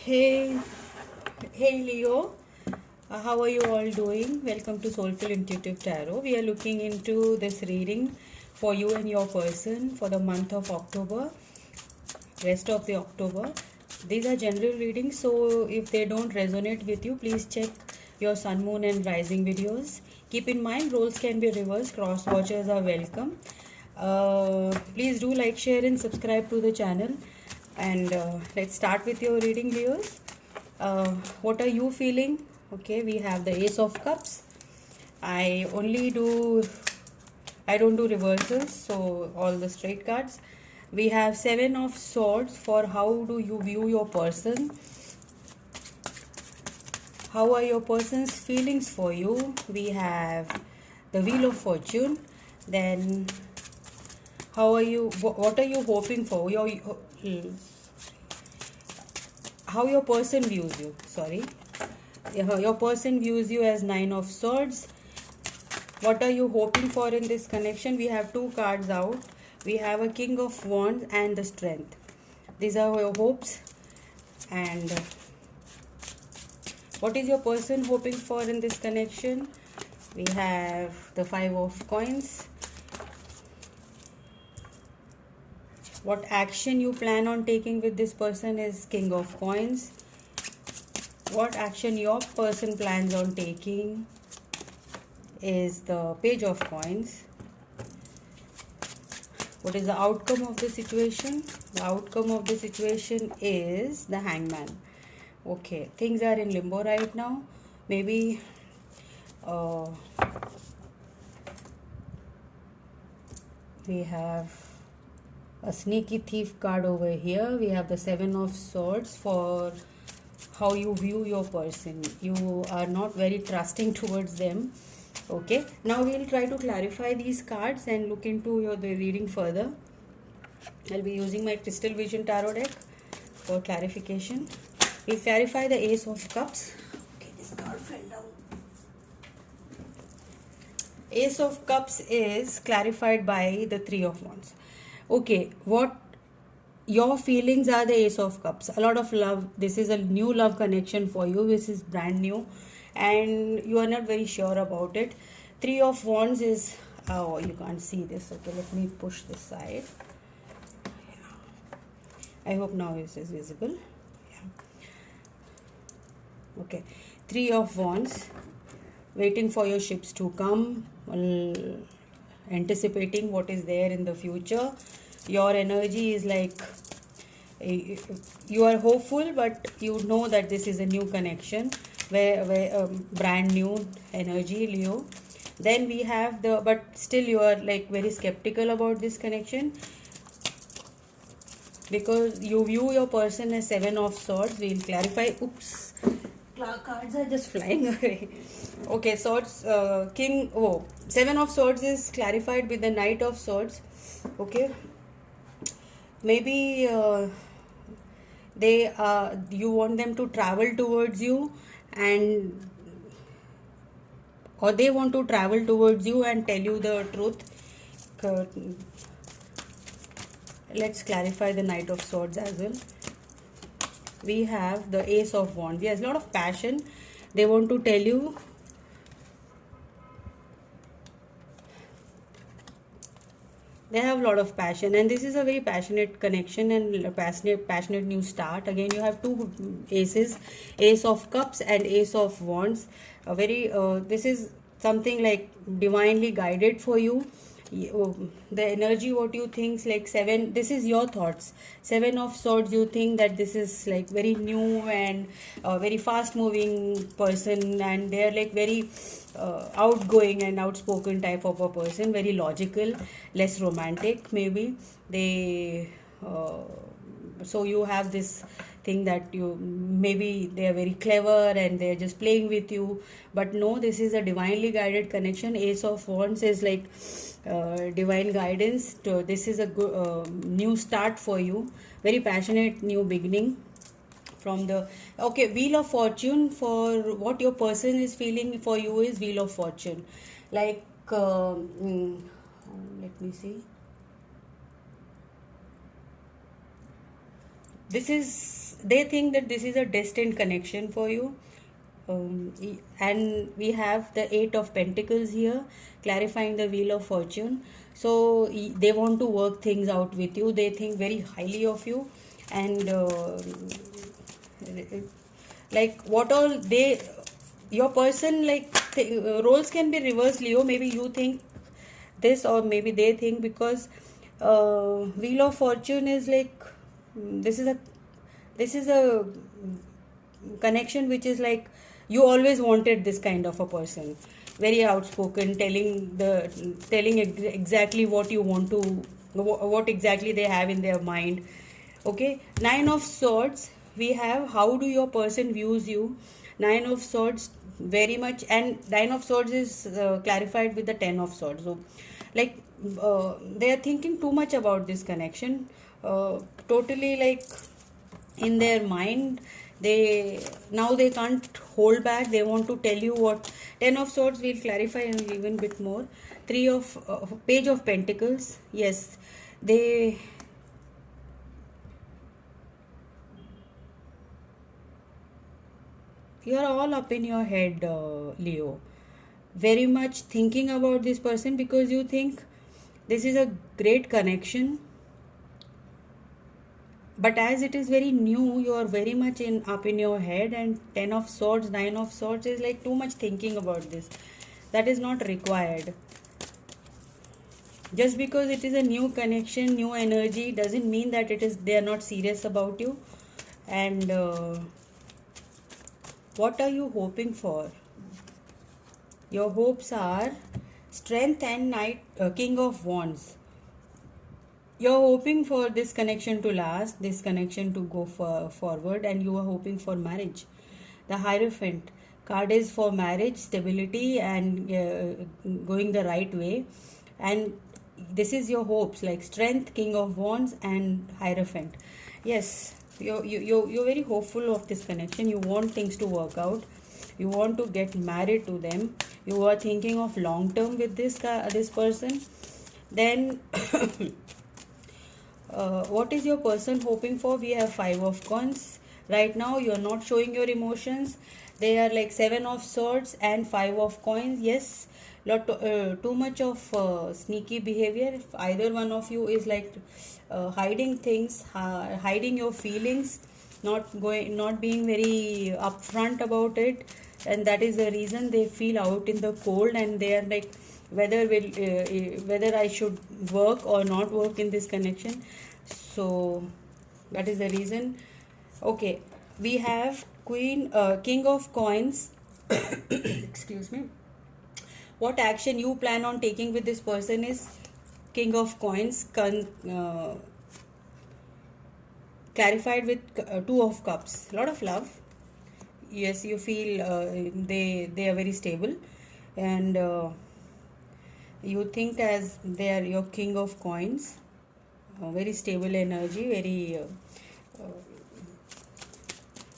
Hey, hey Leo, how are you all doing? Welcome to Soulful Intuitive Tarot. We are looking into this reading for you and your person for the month of October, rest of the October. These are general readings, so if they don't resonate with you, please check your sun, moon, and rising videos. Keep in mind, roles can be reversed, cross watchers are welcome. Please do like, share, and subscribe to the channel. And let's start with your reading, Leos. What are you feeling? Okay, we have the Ace of Cups. I don't do reversals, so all the straight cards. We have Seven of Swords for how do you view your person. How are your person's feelings for you? We have the Wheel of Fortune. Then how are you? What are you hoping for? How your person views you. Sorry, your person views you as Nine of Swords. What are you hoping for in this connection? We have two cards out. We have a King of Wands and the Strength. These are your hopes. And what is your person hoping for in this connection? We have the Five of Coins. What action you plan on taking with this person is King of Coins. What action your person plans on taking is the Page of Coins. What is the outcome of the situation? The outcome of the situation is the Hangman. Okay, things are in limbo right now. Maybe we have a sneaky thief card over here. We have the Seven of Swords for how you view your person. You are not very trusting towards them. Okay, now we'll try to clarify these cards and look into the reading further. I'll be using my Crystal Vision Tarot deck for clarification. We'll clarify the Ace of Cups. Okay, this card fell down. Ace of Cups is clarified by the Three of Wands. Okay, what your feelings are the Ace of Cups. A lot of love. This is a new love connection for you. This is brand new and you are not very sure about it. Three of Wands is, oh, you can't see this. Okay, let me push this side. I hope now this is visible. Okay, Three of Wands, waiting for your ships to come, anticipating what is there in the future. Your energy is like you are hopeful, but you know that this is a new connection, where brand new energy, Leo. Then we have but still you are like very skeptical about this connection because you view your person as Seven of Swords. We'll clarify. Oops, cards are just flying away. Okay, Swords, Seven of Swords is clarified with the Knight of Swords. Okay, maybe you want them to travel towards you, or they want to travel towards you and tell you the truth. Let's clarify the Knight of Swords as well. We have the Ace of Wands. There's a lot of passion. They want to tell you. They have a lot of passion, and this is a very passionate connection and a passionate new start. Again, you have two aces, Ace of Cups and Ace of Wands. This is something like divinely guided for you. The energy, what you think, like seven, this is your thoughts. Seven of Swords, you think that this is like very new and very fast moving person, and they're like very outgoing and outspoken type of a person, very logical, less romantic maybe. So you have this thing that maybe they are very clever and they're just playing with you, but no, this is a divinely guided connection. Ace of Wands is like divine guidance. This is a good new start for you, very passionate new beginning from the Wheel of Fortune. For what your person is feeling for you is Wheel of Fortune, like let me see. This is they think that this is a destined connection for you. And we have the Eight of Pentacles here, clarifying the Wheel of Fortune. So they want to work things out with you. They think very highly of you, and like what all they, your person, like roles can be reversed, Leo. Maybe you think this, or maybe they think, because Wheel of Fortune is like, this is a connection which is like, you always wanted this kind of a person, very outspoken, telling exactly what you want to, what exactly they have in their mind. Okay, Nine of Swords, we have how do your person views you. Nine of Swords, very much, and Nine of Swords is clarified with the Ten of Swords. So like they are thinking too much about this connection, totally like in their mind. They now they can't hold back, they want to tell you what. Ten of Swords will clarify and even bit more. Three of Page of Pentacles, yes, they, you are all up in your head, Leo, very much thinking about this person, because you think this is a great connection, but as it is very new, you are very much in up in your head. And Ten of Swords, Nine of Swords is like too much thinking about this, that is not required. Just because it is a new connection, new energy, doesn't mean that it is, they are not serious about you. And what are you hoping for? Your hopes are Strength and King of Wands. You're hoping for this connection to last, this connection to go forward, and you are hoping for marriage. The Hierophant card is for marriage, stability, and going the right way. And this is your hopes, like Strength, King of Wands, and Hierophant. Yes, you're very hopeful of this connection. You want things to work out. You want to get married to them. You are thinking of long term with this person. Then what is your person hoping for? We have Five of Coins. Right now you are not showing your emotions. They are like Seven of Swords and Five of Coins. Yes, too much of sneaky behavior. If either one of you is like hiding things, hiding your feelings, not being very upfront about it, and that is the reason they feel out in the cold, and they are like, whether I should work or not work in this connection. So that is the reason. Okay, we have King of Coins. Excuse me. What action you plan on taking with this person is King of Coins, clarified with Two of Cups. A lot of love. Yes, you feel they are very stable, and you think as they are your King of Coins. Very stable energy, very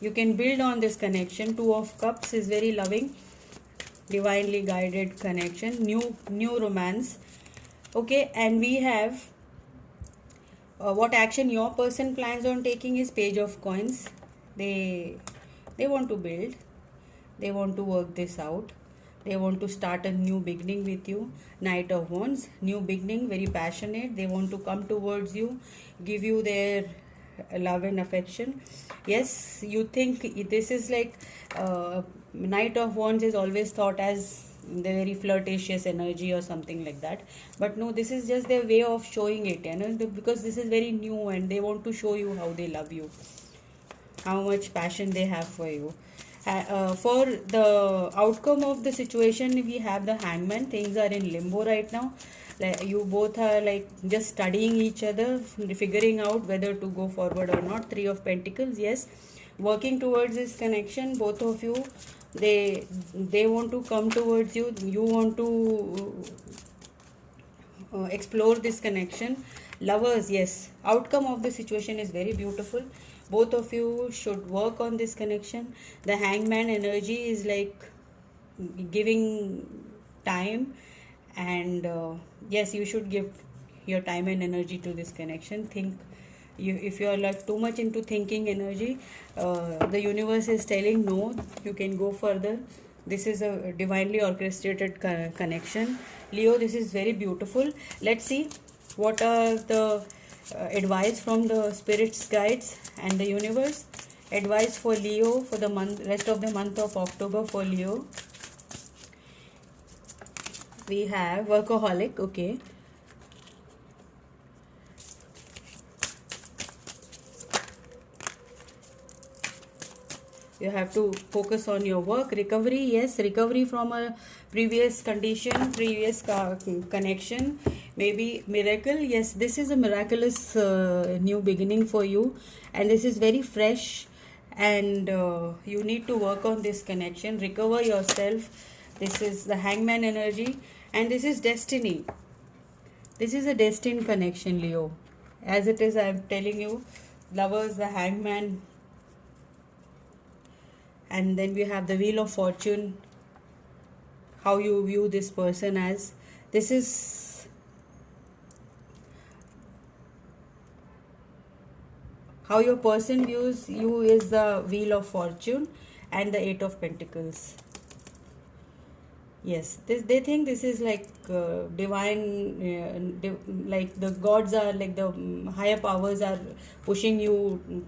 you can build on this connection. Two of Cups is very loving, divinely guided connection, new romance. Okay, and we have what action your person plans on taking is Page of Coins. They want to build, they want to work this out, they want to start a new beginning with you. Knight of Wands, new beginning, very passionate. They want to come towards you, give you their love and affection. Yes, you think this is like Knight of Wands is always thought as the very flirtatious energy or something like that, but no, this is just their way of showing it, because this is very new, and they want to show you how they love you, how much passion they have for you. For the outcome of the situation, we have the Hangman. Things are in limbo right now. Like you both are like just studying each other, figuring out whether to go forward or not. Three of Pentacles, yes, working towards this connection. Both of you, they want to come towards you. You want to explore this connection. Lovers, yes, outcome of the situation is very beautiful. Both of you should work on this connection. The Hangman energy is like giving time, and yes, you should give your time and energy to this connection. Think If you are like too much into thinking energy, the universe is telling no, you can go further. This is a divinely orchestrated connection. Leo, this is very beautiful. Let's see what are the advice from the spirits, guides, and the universe. Advice for Leo for the rest of the month of October for Leo. We have workaholic, okay. You have to focus on your work. Recovery, yes, recovery from a previous condition, previous connection. Maybe miracle, yes, this is a miraculous new beginning for you, and this is very fresh, and you need to work on this connection, recover yourself. This is the hangman energy, and this is destiny. This is a destined connection, Leo. As it is, I am telling you, lovers, the hangman, and then we have the wheel of fortune. How you view this person as. This is how your person views you is the wheel of fortune and the 8 of pentacles. Yes, they think this is like divine, like the gods are like the higher powers are pushing you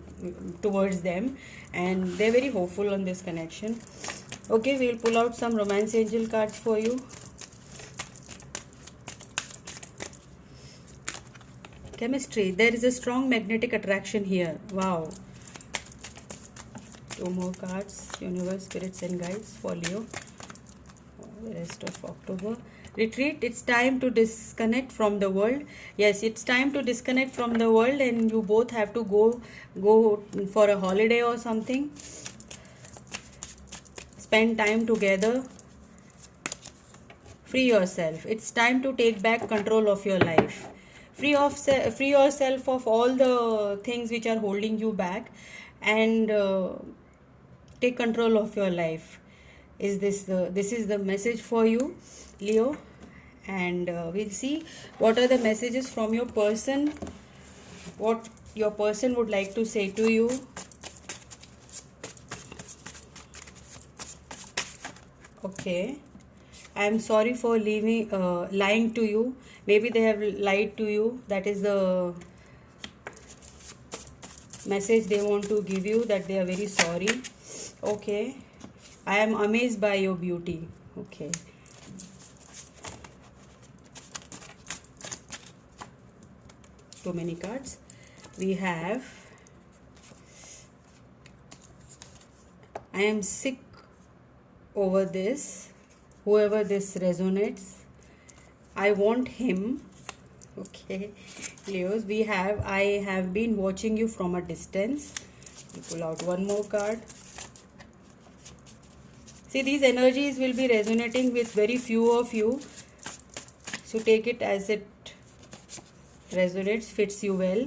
towards them, and they're very hopeful on this connection. Okay, we'll pull out some romance angel cards for you. Chemistry, there is a strong magnetic attraction here. Wow. 2 more cards, universe, spirits and guides for Leo. The rest of October. Retreat, it's time to disconnect from the world. Yes, it's time to disconnect from the world, and you both have to go for a holiday or something. Spend time together. Free yourself. It's time to take back control of your life. Free yourself of all the things which are holding you back, and take control of your life. This is the message for you, Leo, and we'll see what are the messages from your person, what your person would like to say to you. Okay, I am sorry for lying to you. Maybe they have lied to you. That is the message they want to give you, that they are very sorry. Okay, I am amazed by your beauty. Okay. Too many cards. We have I am sick over this. Whoever this resonates, I want him. Okay, Leos, we have I have been watching you from a distance. We pull out one more card. See, these energies will be resonating with very few of you, so take it as it resonates, fits you well.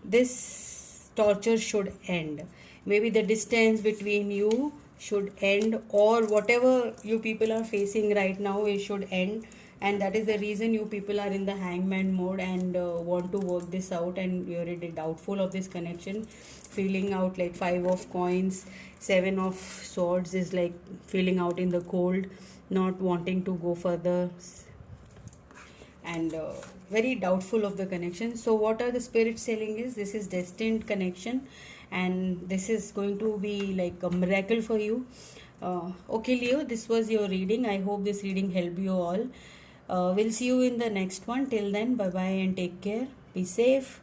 This torture should end. Maybe the distance between you should end, or whatever you people are facing right now, it should end. And that is the reason you people are in the hangman mode and want to work this out, and you're already doubtful of this connection, feeling out like 5 of coins. 7 of swords is like feeling out in the cold, not wanting to go further, and very doubtful of the connection. So what are the spirits telling is, this is destined connection, and this is going to be like a miracle for you. Okay, Leo, this was your reading. I hope this reading helped you all. We'll see you in the next one. Till then, bye bye and take care. Be safe.